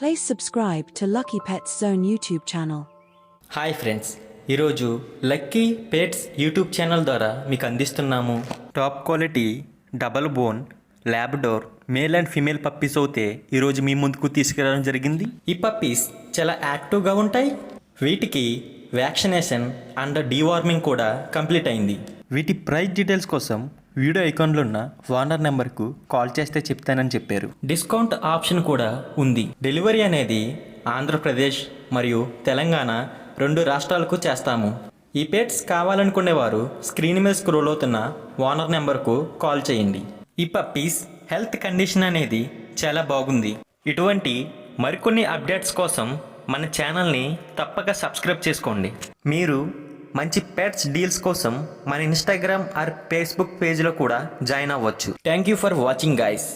Please subscribe to Lucky Pets Zone YouTube channel. Hi friends, ఈరోజు lucky pets YouTube channel ద్వారా మీకు అందిస్తున్నాము top quality double bone Labrador male and female puppies అయితే ఈరోజు మీ ముందుకు తీసుకురావడం జరిగింది. ఈ పప్పీస్ చాలా యాక్టివ్గా ఉంటాయి. వీటికి వ్యాక్సినేషన్ అండ్ డీవార్మింగ్ కూడా కంప్లీట్ అయింది. వీటి ప్రైస్ డీటెయిల్స్ కోసం వీడియో ఐకాన్లో ఉన్న ఓనర్ నెంబర్కు కాల్ చేస్తే చెప్తానని చెప్పారు. డిస్కౌంట్ ఆప్షన్ కూడా ఉంది. డెలివరీ అనేది ఆంధ్రప్రదేశ్ మరియు తెలంగాణ 2 రాష్ట్రాలకు చేస్తాము. ఈ పెట్స్ కావాలనుకునేవారు స్క్రీన్ మీద స్క్రోల్ అవుతున్న ఓనర్ నెంబర్కు కాల్ చేయండి. ఈ పప్పీస్ హెల్త్ కండిషన్ అనేది చాలా బాగుంది. ఇటువంటి మరికొన్ని అప్డేట్స్ కోసం మన ఛానల్ని తప్పక సబ్స్క్రైబ్ చేసుకోండి. మీరు మంచి పెట్స్ డీల్స్ కోసం మన ఇన్స్టాగ్రామ్ ఆర్ ఫేస్బుక్ పేజ్లో కూడా జాయిన్ అవ్వచ్చు. Thank you for watching guys.